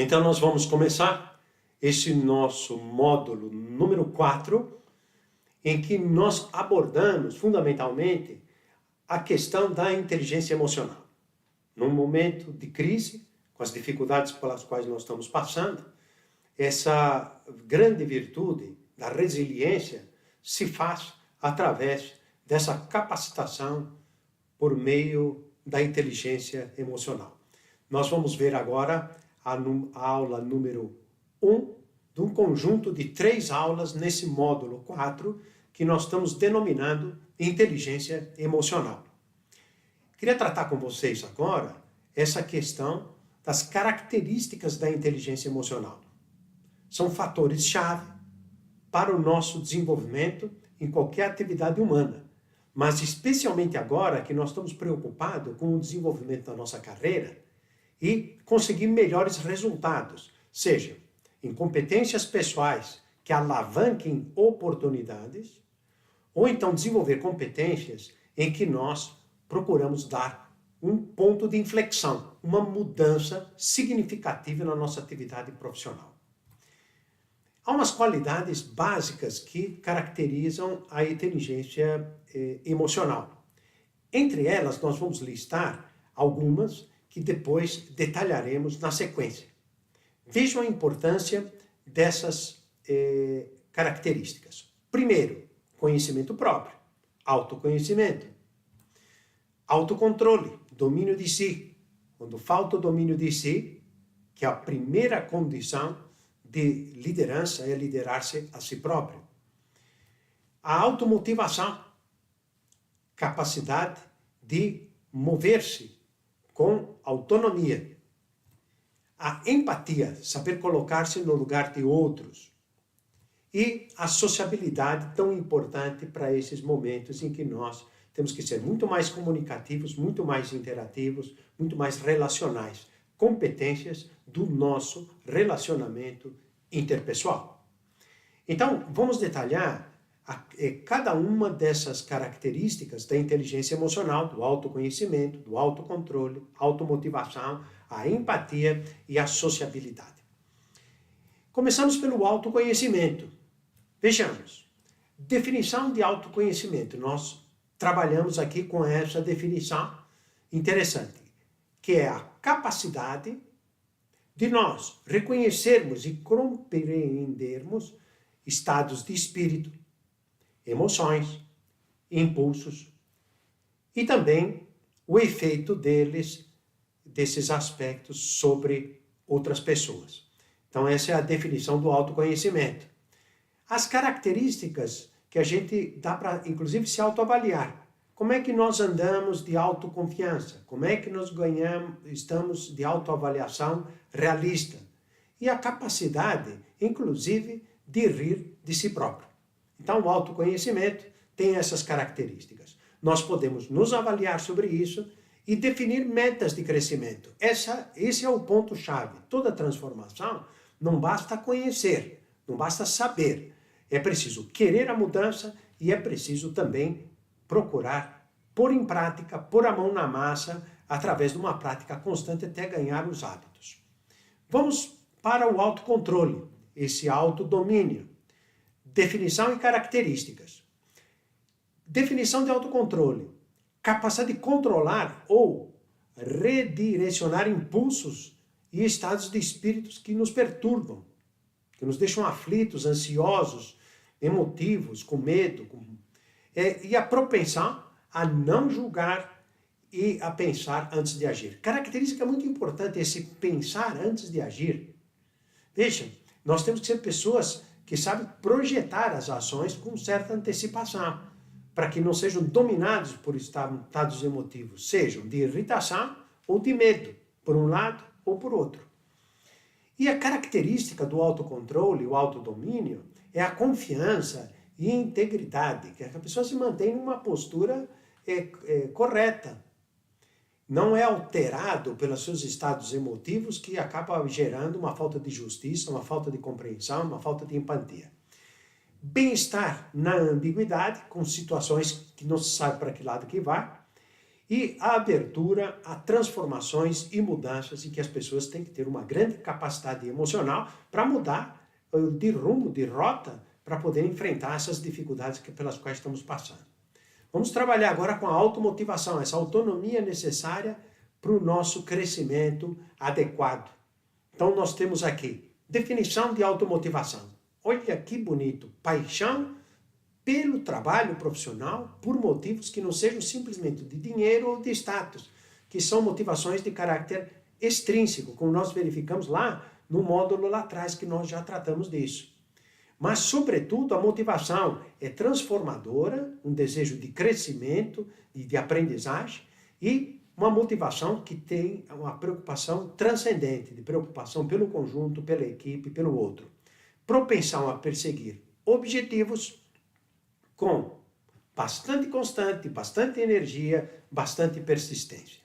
Então nós vamos começar esse nosso módulo número 4, em que nós abordamos fundamentalmente a questão da inteligência emocional. Num momento de crise, com as dificuldades pelas quais nós estamos passando, essa grande virtude da resiliência se faz através dessa capacitação por meio da inteligência emocional. Nós vamos ver agora a aula número 1 de um conjunto de 3 aulas nesse módulo 4 que nós estamos denominando inteligência emocional. Queria tratar com vocês agora essa questão das características da inteligência emocional. São fatores-chave para o nosso desenvolvimento em qualquer atividade humana, mas especialmente agora que nós estamos preocupados com o desenvolvimento da nossa carreira e conseguir melhores resultados, seja em competências pessoais que alavanquem oportunidades, ou então desenvolver competências em que nós procuramos dar um ponto de inflexão, uma mudança significativa na nossa atividade profissional. Há umas qualidades básicas que caracterizam a inteligência emocional. Entre elas, nós vamos listar algumas que depois detalharemos na sequência. Vejam a importância dessas características. Primeiro, conhecimento próprio, autoconhecimento. Autocontrole, domínio de si. Quando falta o domínio de si, que é a primeira condição de liderança é liderar-se a si próprio. A automotivação, capacidade de mover-se com autonomia. A empatia, saber colocar-se no lugar de outros. E a sociabilidade, tão importante para esses momentos em que nós temos que ser muito mais comunicativos, muito mais interativos, muito mais relacionais. Competências do nosso relacionamento interpessoal. Então, vamos detalhar cada uma dessas características da inteligência emocional, do autoconhecimento, do autocontrole, automotivação, a empatia e a sociabilidade. Começamos pelo autoconhecimento. Vejamos, definição de autoconhecimento. Nós trabalhamos aqui com essa definição interessante, que é a capacidade de nós reconhecermos e compreendermos estados de espírito, emoções, impulsos e também o efeito desses aspectos sobre outras pessoas. Então essa é a definição do autoconhecimento. As características que a gente dá para, inclusive, se autoavaliar. Como é que nós andamos de autoconfiança? Como é que nós estamos de autoavaliação realista? E a capacidade, inclusive, de rir de si próprio. Então, o autoconhecimento tem essas características. Nós podemos nos avaliar sobre isso e definir metas de crescimento. Esse é o ponto-chave. Toda transformação não basta conhecer, não basta saber. É preciso querer a mudança e é preciso também procurar pôr em prática, pôr a mão na massa, através de uma prática constante até ganhar os hábitos. Vamos para o autocontrole, esse autodomínio. Definição e características. Definição de autocontrole. Capacidade de controlar ou redirecionar impulsos e estados de espíritos que nos perturbam, que nos deixam aflitos, ansiosos, emotivos, com medo, e a propensão a não julgar e a pensar antes de agir. Característica muito importante esse pensar antes de agir. Veja, nós temos que ser pessoas que sabem projetar as ações com certa antecipação, para que não sejam dominados por estados emotivos, sejam de irritação ou de medo, por um lado ou por outro. E a característica do autocontrole, o autodomínio, é a confiança e integridade, que a pessoa se mantém numa postura correta. Não é alterado pelos seus estados emotivos que acaba gerando uma falta de justiça, uma falta de compreensão, uma falta de empatia. Bem-estar na ambiguidade, com situações que não se sabe para que lado que vai, e a abertura a transformações e mudanças em que as pessoas têm que ter uma grande capacidade emocional para mudar de rumo, de rota, para poder enfrentar essas dificuldades pelas quais estamos passando. Vamos trabalhar agora com a automotivação, essa autonomia necessária para o nosso crescimento adequado. Então nós temos aqui definição de automotivação. Olha que bonito, paixão pelo trabalho profissional por motivos que não sejam simplesmente de dinheiro ou de status, que são motivações de caráter extrínseco, como nós verificamos lá no módulo lá atrás que nós já tratamos disso. Mas, sobretudo, a motivação é transformadora, um desejo de crescimento e de aprendizagem e uma motivação que tem uma preocupação transcendente, de preocupação pelo conjunto, pela equipe, pelo outro. Propensão a perseguir objetivos com bastante constante, bastante energia, bastante persistência.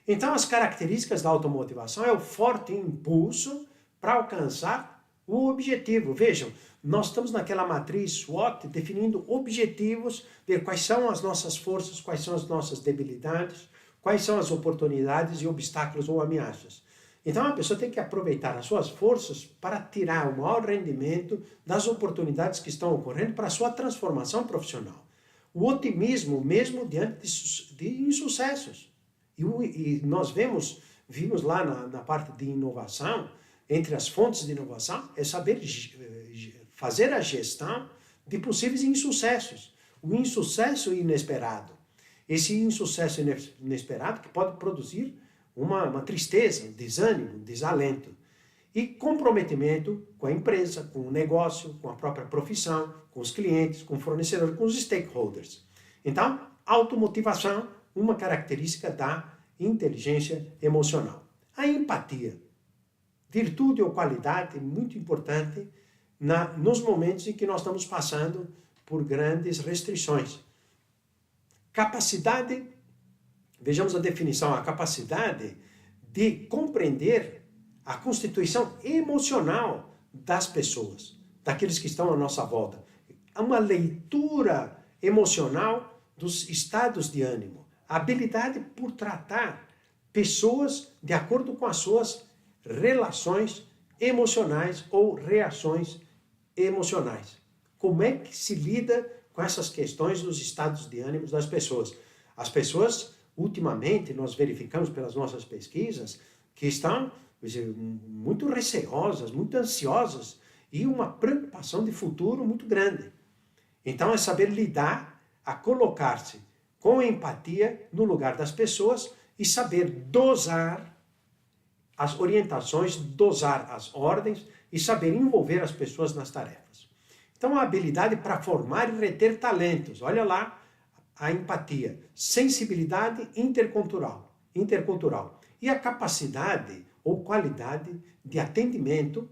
Então, as características da automotivação é o forte impulso para alcançar o objetivo. Vejam, nós estamos naquela matriz SWOT definindo objetivos, ver quais são as nossas forças, quais são as nossas debilidades, quais são as oportunidades e obstáculos ou ameaças. Então a pessoa tem que aproveitar as suas forças para tirar o maior rendimento das oportunidades que estão ocorrendo para a sua transformação profissional. O otimismo mesmo diante de insucessos. E nós vimos lá na parte de inovação, entre as fontes de inovação, é saber fazer a gestão de possíveis insucessos. O insucesso inesperado. Esse insucesso inesperado que pode produzir uma tristeza, um desânimo, um desalento. E comprometimento com a empresa, com o negócio, com a própria profissão, com os clientes, com o fornecedor, com os stakeholders. Então, automotivação, uma característica da inteligência emocional. A empatia, virtude ou qualidade muito importante nos momentos em que nós estamos passando por grandes restrições. Capacidade, vejamos a definição, a capacidade de compreender a constituição emocional das pessoas, daqueles que estão à nossa volta. Uma leitura emocional dos estados de ânimo. A habilidade por tratar pessoas de acordo com as suas relações emocionais ou reações emocionais. Como é que se lida com essas questões dos estados de ânimo das pessoas? As pessoas, ultimamente, nós verificamos pelas nossas pesquisas, que estão muito receosas, muito ansiosas e uma preocupação de futuro muito grande. Então é saber lidar, a colocar-se com empatia no lugar das pessoas e saber dosar as orientações, dosar as ordens e saber envolver as pessoas nas tarefas. Então a habilidade para formar e reter talentos, olha lá a empatia, sensibilidade intercultural e a capacidade ou qualidade de atendimento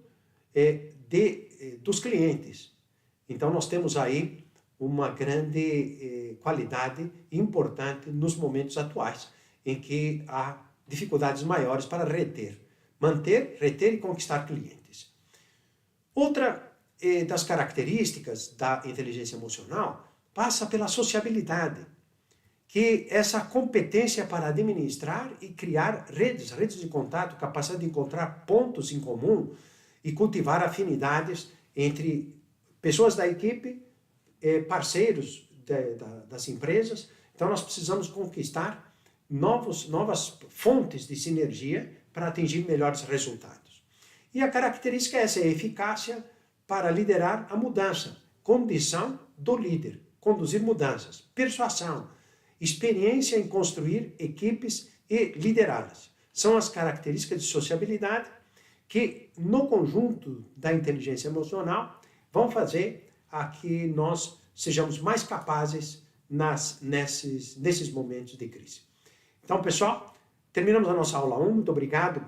dos clientes. Então nós temos aí uma grande qualidade importante nos momentos atuais, em que há dificuldades maiores para manter, reter e conquistar clientes. Outra das características da inteligência emocional passa pela sociabilidade, que essa competência para administrar e criar redes de contato, capacidade de encontrar pontos em comum e cultivar afinidades entre pessoas da equipe, parceiros das empresas. Então nós precisamos conquistar novas fontes de sinergia para atingir melhores resultados. E a característica é essa, a eficácia para liderar a mudança, condição do líder, conduzir mudanças, persuasão, experiência em construir equipes e liderá-las. São as características de sociabilidade que, no conjunto da inteligência emocional, vão fazer a que nós sejamos mais capazes nesses momentos de crise. Então, pessoal, terminamos a nossa aula 1. Muito obrigado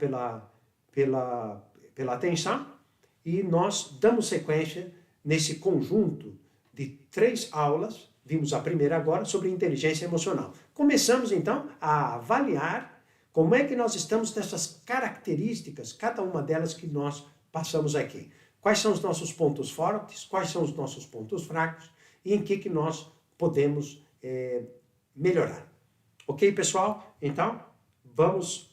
pela atenção e nós damos sequência nesse conjunto de 3 aulas. Vimos a primeira agora sobre inteligência emocional. Começamos, então, a avaliar como é que nós estamos nessas características, cada uma delas que nós passamos aqui. Quais são os nossos pontos fortes, quais são os nossos pontos fracos e em que nós podemos melhorar. Ok, pessoal? Então, vamos